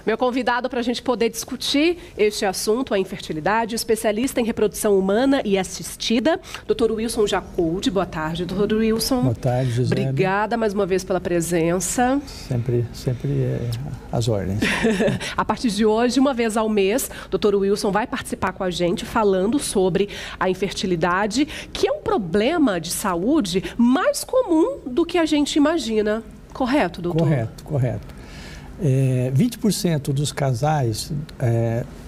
Meu convidado para a gente poder discutir este assunto, a infertilidade, especialista em reprodução humana e assistida, Dr. Wilson Jacoldi. Boa tarde, Dr. Wilson. Boa tarde, José. Obrigada mais uma vez pela presença. Sempre às ordens. A partir de hoje, uma vez ao mês, Dr. Wilson vai participar com a gente falando sobre a infertilidade, que é um problema de saúde mais comum do que a gente imagina. Correto, doutor? Correto. 20% dos casais,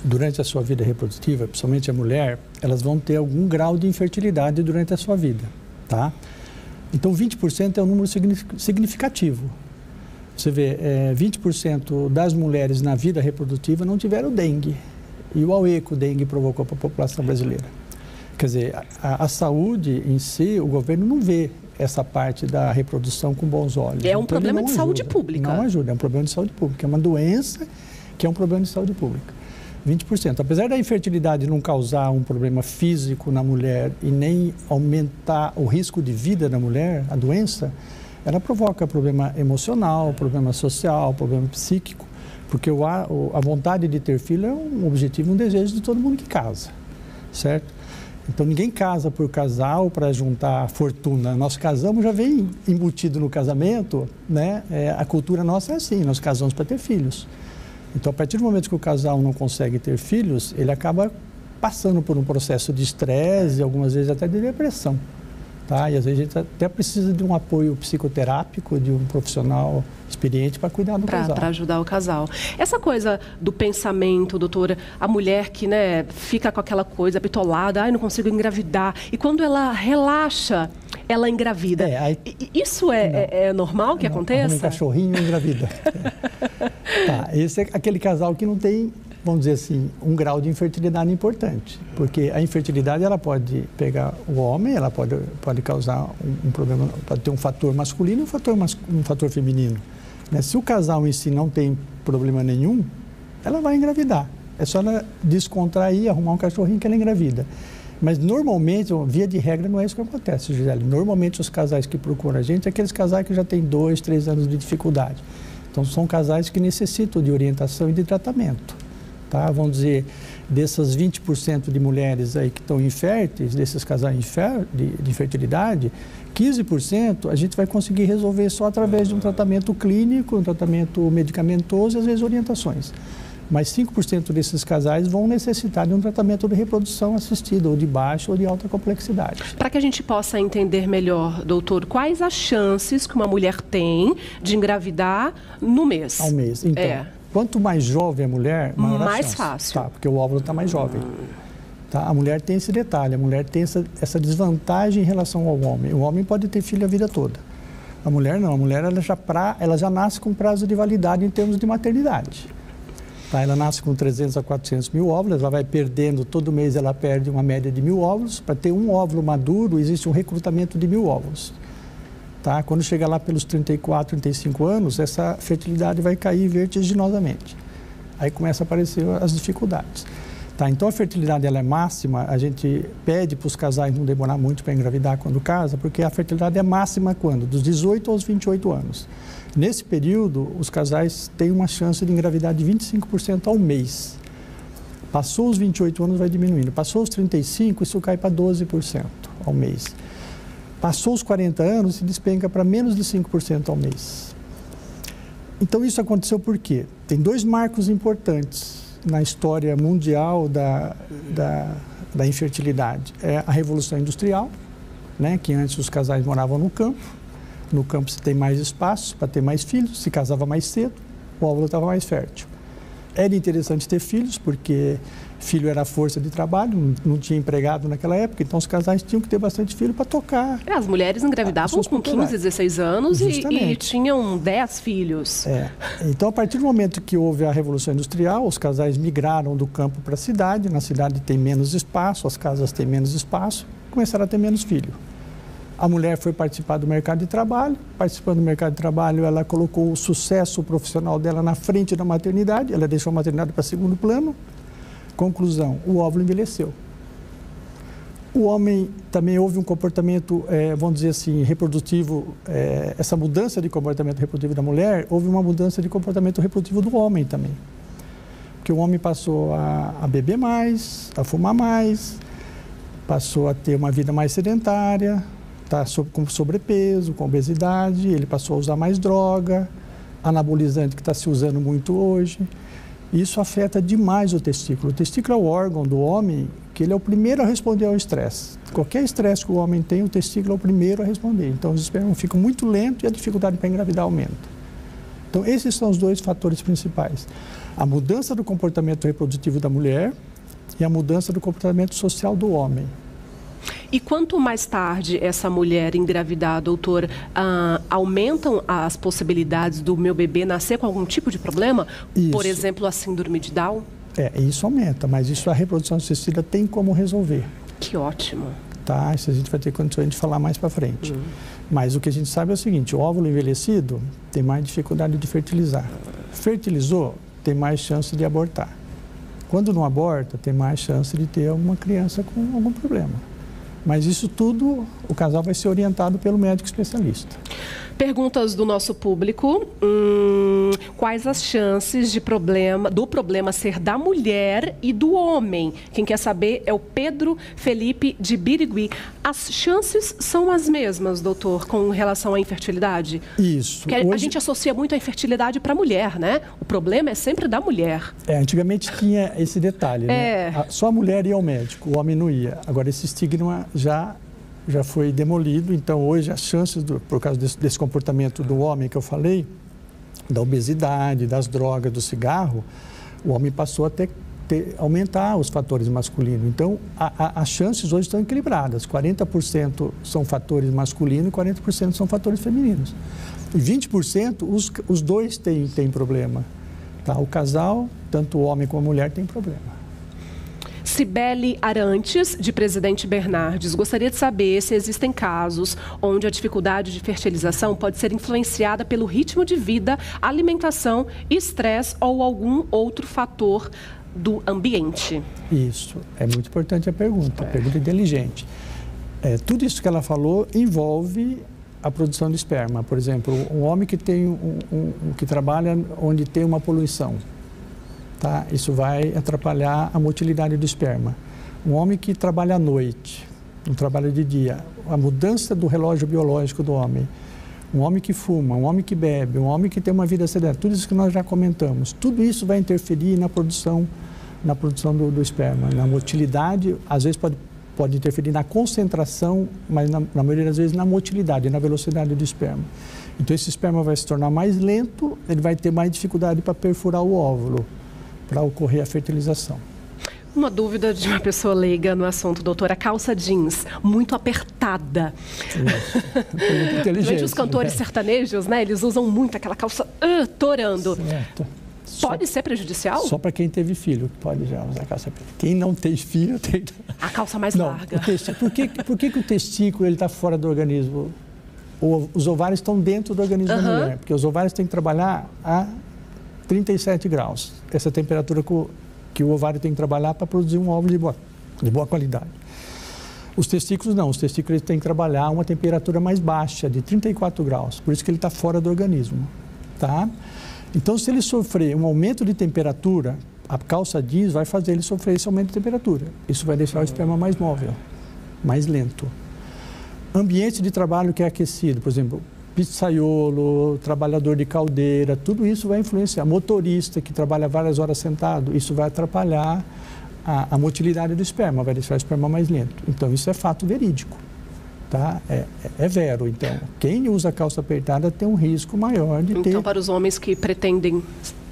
durante a sua vida reprodutiva, principalmente a mulher, elas vão ter algum grau de infertilidade durante a sua vida, tá? Então, 20% é um número significativo. Você vê, 20% das mulheres na vida reprodutiva não tiveram dengue. E o auê que o dengue provocou para a população brasileira. Quer dizer, a saúde em si, o governo não vê essa parte da reprodução com bons olhos. É um problema de saúde pública. Não ajuda, é um problema de saúde pública. É uma doença que é um problema de saúde pública. 20%. Apesar da infertilidade não causar um problema físico na mulher e nem aumentar o risco de vida da mulher, a doença, ela provoca problema emocional, problema social, problema psíquico, porque a vontade de ter filho é um objetivo, um desejo de todo mundo que casa, certo? Então, ninguém casa por casal para juntar fortuna. Nós casamos, já vem embutido no casamento, né? A cultura nossa é assim, nós casamos para ter filhos. Então, a partir do momento que o casal não consegue ter filhos, ele acaba passando por um processo de estresse, algumas vezes até de depressão. Tá? E às vezes a gente até precisa de um apoio psicoterápico, de um profissional experiente para cuidar do casal. Para ajudar o casal. Essa coisa do pensamento, doutora, a mulher que, né, fica com aquela coisa bitolada, não consigo engravidar, e quando ela relaxa, ela engravida. Isso é normal que aconteça? Um cachorrinho engravida. Tá, esse é aquele casal que não tem, vamos dizer assim, um grau de infertilidade importante, porque a infertilidade ela pode pegar o homem, ela pode causar um problema, pode ter um fator masculino e um fator feminino. Né? Se o casal em si não tem problema nenhum, ela vai engravidar. É só ela descontrair, arrumar um cachorrinho que ela engravida. Mas normalmente, via de regra, não é isso que acontece, Gisele. Normalmente os casais que procuram a gente é aqueles casais que já têm 2, 3 anos de dificuldade. Então são casais que necessitam de orientação e de tratamento. Tá? Vamos dizer, dessas 20% de mulheres aí que estão inférteis, desses casais de infertilidade, 15% a gente vai conseguir resolver só através de um tratamento clínico, um tratamento medicamentoso e às vezes orientações. Mas 5% desses casais vão necessitar de um tratamento de reprodução assistida, ou de baixa ou de alta complexidade. Para que a gente possa entender melhor, doutor, quais as chances que uma mulher tem de engravidar no mês? Ao mês, então. Quanto mais jovem a mulher, maior a chance. Mais fácil. Tá, porque o óvulo está mais jovem. Tá? A mulher tem esse detalhe, a mulher tem essa desvantagem em relação ao homem. O homem pode ter filho a vida toda. A mulher não, a mulher ela já nasce com prazo de validade em termos de maternidade. Tá? Ela nasce com 300 a 400 mil óvulos, ela vai perdendo, todo mês ela perde uma média de 1000 óvulos. Para ter um óvulo maduro, existe um recrutamento de 1000 óvulos. Tá? Quando chegar lá pelos 34, 35 anos, essa fertilidade vai cair vertiginosamente. Aí começa a aparecer as dificuldades. Tá? Então, a fertilidade ela é máxima, a gente pede para os casais não demorar muito para engravidar quando casa, porque a fertilidade é máxima quando? Dos 18 aos 28 anos. Nesse período, os casais têm uma chance de engravidar de 25% ao mês. Passou os 28 anos, vai diminuindo. Passou os 35, isso cai para 12% ao mês. Passou os 40 anos, se despenca para menos de 5% ao mês. Então, isso aconteceu por quê? Tem 2 marcos importantes na história mundial da infertilidade. É a Revolução Industrial, né, que antes os casais moravam no campo. No campo se tem mais espaço para ter mais filhos, se casava mais cedo, o óvulo estava mais fértil. Era interessante ter filhos, porque filho era força de trabalho, não tinha empregado naquela época, então os casais tinham que ter bastante filho para tocar. As mulheres engravidavam com 15, 16 anos e tinham 10 filhos. Então, a partir do momento que houve a Revolução Industrial, os casais migraram do campo para a cidade, na cidade tem menos espaço, as casas têm menos espaço, começaram a ter menos filho. A mulher foi participar do mercado de trabalho, participando do mercado de trabalho, ela colocou o sucesso profissional dela na frente da maternidade, ela deixou a maternidade para segundo plano. Conclusão, o óvulo envelheceu. O homem também houve um comportamento, vamos dizer assim, reprodutivo, essa mudança de comportamento reprodutivo da mulher, houve uma mudança de comportamento reprodutivo do homem também. Porque o homem passou a beber mais, a fumar mais, passou a ter uma vida mais sedentária, está com sobrepeso, com obesidade, ele passou a usar mais droga, anabolizante que está se usando muito hoje. Isso afeta demais o testículo. O testículo é o órgão do homem que ele é o primeiro a responder ao estresse. Qualquer estresse que o homem tem, o testículo é o primeiro a responder. Então, os espermas ficam muito lentos e a dificuldade para engravidar aumenta. Então, esses são os dois fatores principais. A mudança do comportamento reprodutivo da mulher e a mudança do comportamento social do homem. E quanto mais tarde essa mulher engravidar, doutor, aumentam as possibilidades do meu bebê nascer com algum tipo de problema? Isso. Por exemplo, a síndrome de Down? Isso aumenta, mas isso a reprodução assistida tem como resolver. Que ótimo. Tá, isso a gente vai ter condições de falar mais para frente. Mas o que a gente sabe é o seguinte, o óvulo envelhecido tem mais dificuldade de fertilizar. Fertilizou, tem mais chance de abortar. Quando não aborta, tem mais chance de ter uma criança com algum problema. Mas isso tudo, o casal vai ser orientado pelo médico especialista. Perguntas do nosso público. Quais as chances do problema ser da mulher e do homem? Quem quer saber é o Pedro Felipe de Birigui. As chances são as mesmas, doutor, com relação à infertilidade? Isso. Porque a gente associa muito a infertilidade para a mulher, né? O problema é sempre da mulher. Antigamente tinha esse detalhe, né? Só a mulher ia ao médico, o homem não ia. Agora esse estigma já foi demolido, então hoje as chances, por causa desse comportamento do homem que eu falei, da obesidade, das drogas, do cigarro, o homem passou a aumentar os fatores masculinos. Então, as chances hoje estão equilibradas. 40% são fatores masculinos e 40% são fatores femininos. E 20% os dois têm problema. Tá? O casal, tanto o homem como a mulher, tem problema. Cibele Arantes, de Presidente Bernardes, gostaria de saber se existem casos onde a dificuldade de fertilização pode ser influenciada pelo ritmo de vida, alimentação, estresse ou algum outro fator do ambiente. Isso, é muito importante a pergunta inteligente. Tudo isso que ela falou envolve a produção de esperma. Por exemplo, um homem que tem que trabalha onde tem uma poluição. Tá? Isso vai atrapalhar a motilidade do esperma. Um homem que trabalha à noite, não trabalha de dia, a mudança do relógio biológico do homem. Um homem que fuma, um homem que bebe, um homem que tem uma vida sedentária, tudo isso que nós já comentamos, tudo isso vai interferir na produção do esperma, na motilidade, às vezes pode interferir na concentração, mas na maioria das vezes na motilidade, na velocidade do esperma. Então esse esperma vai se tornar mais lento, ele vai ter mais dificuldade para perfurar o óvulo, para ocorrer a fertilização. Uma dúvida de uma pessoa leiga no assunto, doutora. Calça jeans, muito apertada. Inteligente. Os cantores sertanejos, né? Eles usam muito aquela calça torando. Certo. Pode ser prejudicial? Só para quem teve filho pode já usar calça apertada. Quem não tem filho tem... A calça mais larga. Por que o testículo está fora do organismo? Os ovários estão dentro do organismo da mulher. Porque os ovários têm que trabalhar a 37 graus. Essa temperatura que o ovário tem que trabalhar para produzir um óvulo de boa qualidade. Os testículos não. Os testículos têm que trabalhar a uma temperatura mais baixa, de 34 graus. Por isso que ele está fora do organismo. Tá? Então, se ele sofrer um aumento de temperatura, a calça jeans vai fazer ele sofrer esse aumento de temperatura. Isso vai deixar o esperma mais móvel, mais lento. Ambiente de trabalho que é aquecido, por exemplo, pizzaiolo, trabalhador de caldeira, tudo isso vai influenciar. Motorista que trabalha várias horas sentado, isso vai atrapalhar a motilidade do esperma, vai deixar o esperma mais lento. Então, isso é fato verídico. Tá? É vero. Então, quem usa calça apertada tem um risco maior de ter... Então, para os homens que pretendem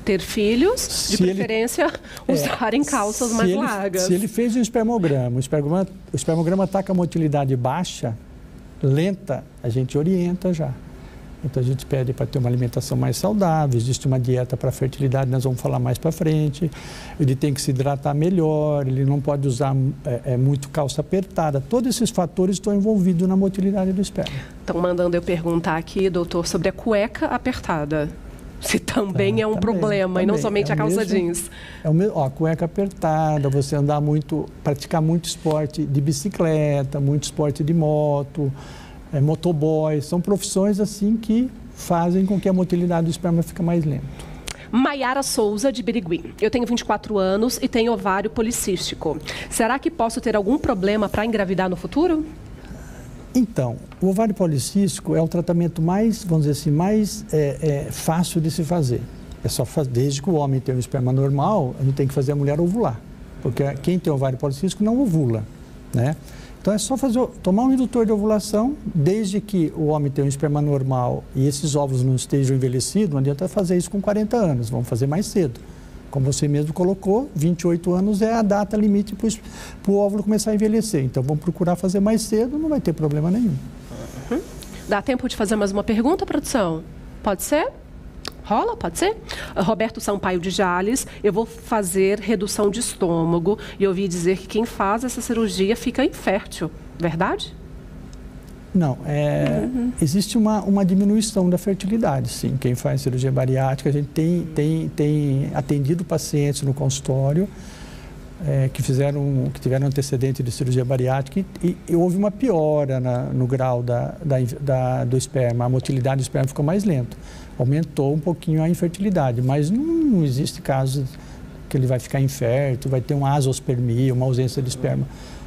ter filhos, de preferência, usarem calças mais largas. Se ele fez um espermograma, o espermograma está com a motilidade baixa, lenta, a gente orienta já. Então, a gente pede para ter uma alimentação mais saudável, existe uma dieta para fertilidade, nós vamos falar mais para frente. Ele tem que se hidratar melhor, ele não pode usar muito calça apertada. Todos esses fatores estão envolvidos na motilidade do esperma. Estão mandando eu perguntar aqui, doutor, sobre a cueca apertada. Se também é um problema, e não somente a calça jeans. A cueca apertada, você andar muito, praticar muito esporte de bicicleta, muito esporte de moto, motoboy, são profissões assim que fazem com que a motilidade do esperma fique mais lenta. Maiara Souza, de Birigui. Eu tenho 24 anos e tenho ovário policístico. Será que posso ter algum problema para engravidar no futuro? Então, o ovário policístico é o tratamento mais, vamos dizer assim, mais fácil de se fazer. É só fazer, desde que o homem tenha um esperma normal, a gente tem que fazer a mulher ovular. Porque quem tem ovário policístico não ovula, né? Então é só tomar um indutor de ovulação, desde que o homem tenha um esperma normal e esses óvulos não estejam envelhecidos, não adianta fazer isso com 40 anos, vamos fazer mais cedo. Como você mesmo colocou, 28 anos é a data limite para o óvulo começar a envelhecer. Então vamos procurar fazer mais cedo, não vai ter problema nenhum. Dá tempo de fazer mais uma pergunta, produção? Pode ser? Rola? Pode ser? Roberto Sampaio de Jales, eu vou fazer redução de estômago e ouvi dizer que quem faz essa cirurgia fica infértil. Verdade? Não, existe uma diminuição da fertilidade, sim. Quem faz cirurgia bariátrica, a gente tem atendido pacientes no consultório que tiveram antecedente de cirurgia bariátrica e houve uma piora no grau do esperma, a motilidade do esperma ficou mais lenta. Aumentou um pouquinho a infertilidade, mas não existe caso que ele vai ficar infértil, vai ter uma azoospermia, uma ausência de esperma.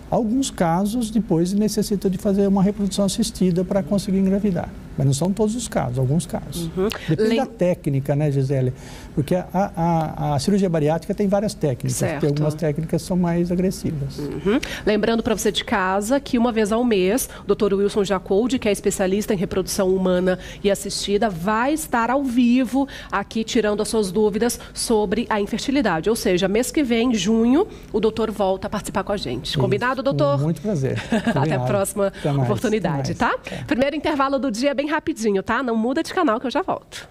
Alguns casos, depois, necessita de fazer uma reprodução assistida para conseguir engravidar. Mas não são todos os casos, alguns casos. Depende da técnica, né, Gisele? Porque a cirurgia bariátrica tem várias técnicas, porque algumas técnicas são mais agressivas. Lembrando para você de casa que uma vez ao mês, o Dr. Wilson Jacoldi, que é especialista em reprodução humana e assistida, vai estar ao vivo aqui tirando as suas dúvidas sobre a infertilidade. Ou seja, mês que vem, em junho, o doutor volta a participar com a gente. Combinado, doutor? Com muito prazer. Até a próxima oportunidade, tá? Primeiro intervalo do dia bem rapidinho, tá? Não muda de canal que eu já volto.